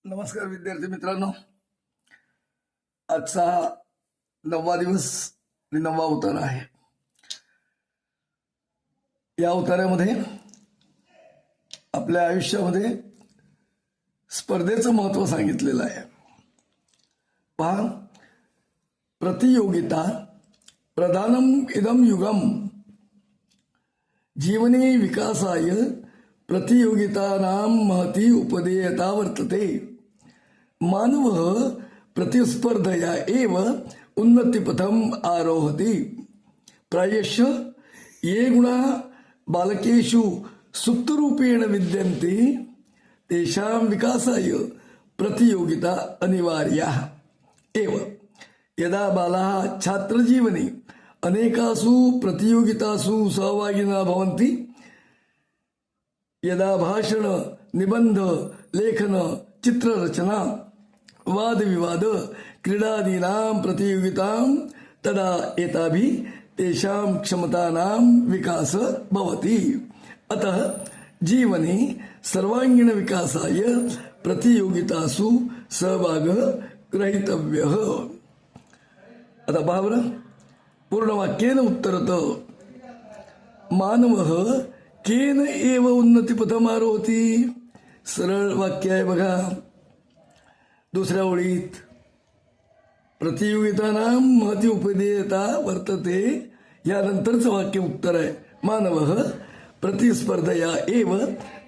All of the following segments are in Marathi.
नमस्कार विद्यार्थी मित्रांनो, आजचा 9वा दिवस आणि 9वा उतारा आहे. या उतार्यामध्ये आपल्या आयुष्यामध्ये स्पर्धेचं महत्व सांगितलेलं आहे. पहा, प्रतियोगिता प्रधानम इदम युगम जीवने विकासाय प्रतियोगितानां महती उपदेयता वर्तते. मानव प्रतिस्पर्धया एव उन्नतिपथम आरोहति. प्रायशः ये गुणा बालकेषु सुप्तरूपेण विद्यन्ते तेषां विकासाय प्रतियोगिता अनिवार्या एव. यदा बालाः छात्रजीवने अनेकासु प्रतियोगितासु सहभागिनः भवन्ति, यदा भाषण, निबंध, लेखन, चित्ररचना, वादविवाद, क्रीडादीनां प्रतियोगितां तदा एताभिः तेषां क्षमतानां विकास भवति. अतः जीवने सर्वांगीण विकासाय प्रतियोगितासु सहभागः ग्रहीतव्यः. आता पहा बरं, पूर्ण वाक्येन उत्तरत. मानवः केन एव उन्नतिपथम आरोहति. सरळ वाक्य आहे बघा. दुसऱ्या ओळीत प्रतियोगितानां महती उपदेयता वर्तते, यानंतरचं वाक्य उत्तर आहे. मानवः प्रतिस्पर्धया एव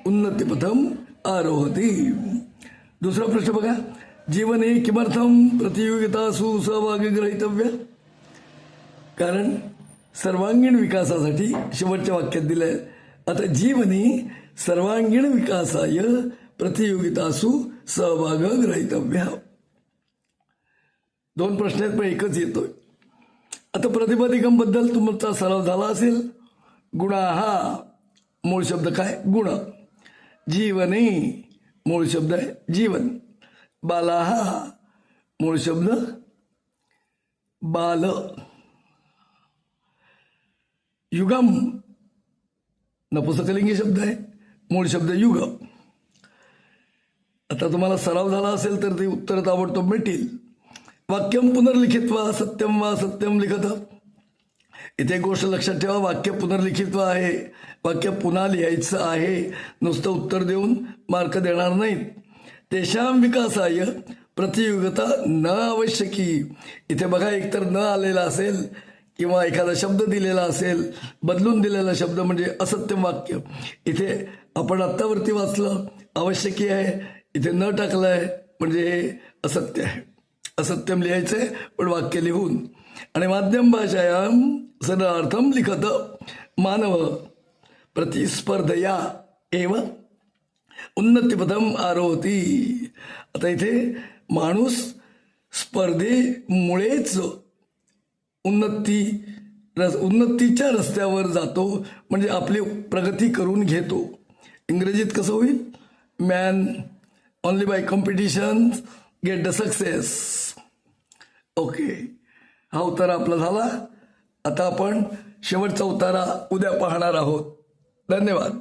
उन्नतिपथम आरोहति. दुसरा प्रश्न बघा. जीवने किमर्थम प्रतियोगितासु सहभागी ग्रहीतव्य. कारण सर्वांगीण विकासासाठी शेवटच्या वाक्यात दिलंय. आता जीवने सर्वांगीण विकासाय प्रतियोगितासु सहभाग ग्रहीतव्य. दोन प्रश्न आहेत पण एकच येतोय. आता प्रतिपादिकम बद्दल तुमचा सराव झाला असेल. गुणाहा मूळ शब्द काय? गुण. जीवने मूळ शब्द आहे जीवन. बालाहा मूळ शब्द बाल. युगम नपुंसकलिंगी शब्द आहे, मूळ शब्द युग. आता तुम्हाला सराव झाला असेल तर ते उत्तर ताबडतोब मिळतील. वाक्यम पुनर्लिखित्वा सत्यम वा सत्यम लिखत. इथे गोष्ट लक्षात ठेवा, वाक्य पुनर्लिखित्व आहे. वाक्य पुन्हा लिहायचं आहे. नुसतं उत्तर देऊन मार्क देणार नाहीत. तेषां विकासाय प्रतियोगिता न आवश्यकी. इथे बघा, एकतर न आलेला असेल किंवा एखादा शब्द दिलेला असेल, बदलून दिलेला शब्द म्हणजे असत्यम वाक्य. इथे आपण आत्तावरती वाचलं आवश्यकी आहे, इथे न टाकलंय म्हणजे हे असत्य आहे. असत्यम लिहायचंय पण वाक्य लिहून. आणि माध्यम भाषायां सरलार्थम लिखत. मानव प्रतिस्पर्धया एव उन्नतिपथम आरोहति. आता इथे माणूस स्पर्धेमुळेच उन्नतीच्या रस्त्यावर जातो, म्हणजे आपली प्रगती करून घेतो. इंग्रजीत कसं होईल? Man only by competition get the success. Okay, हा उतारा आपला झाला. आता आपण शेवटचा उतारा उद्या पाहणार आहोत. धन्यवाद.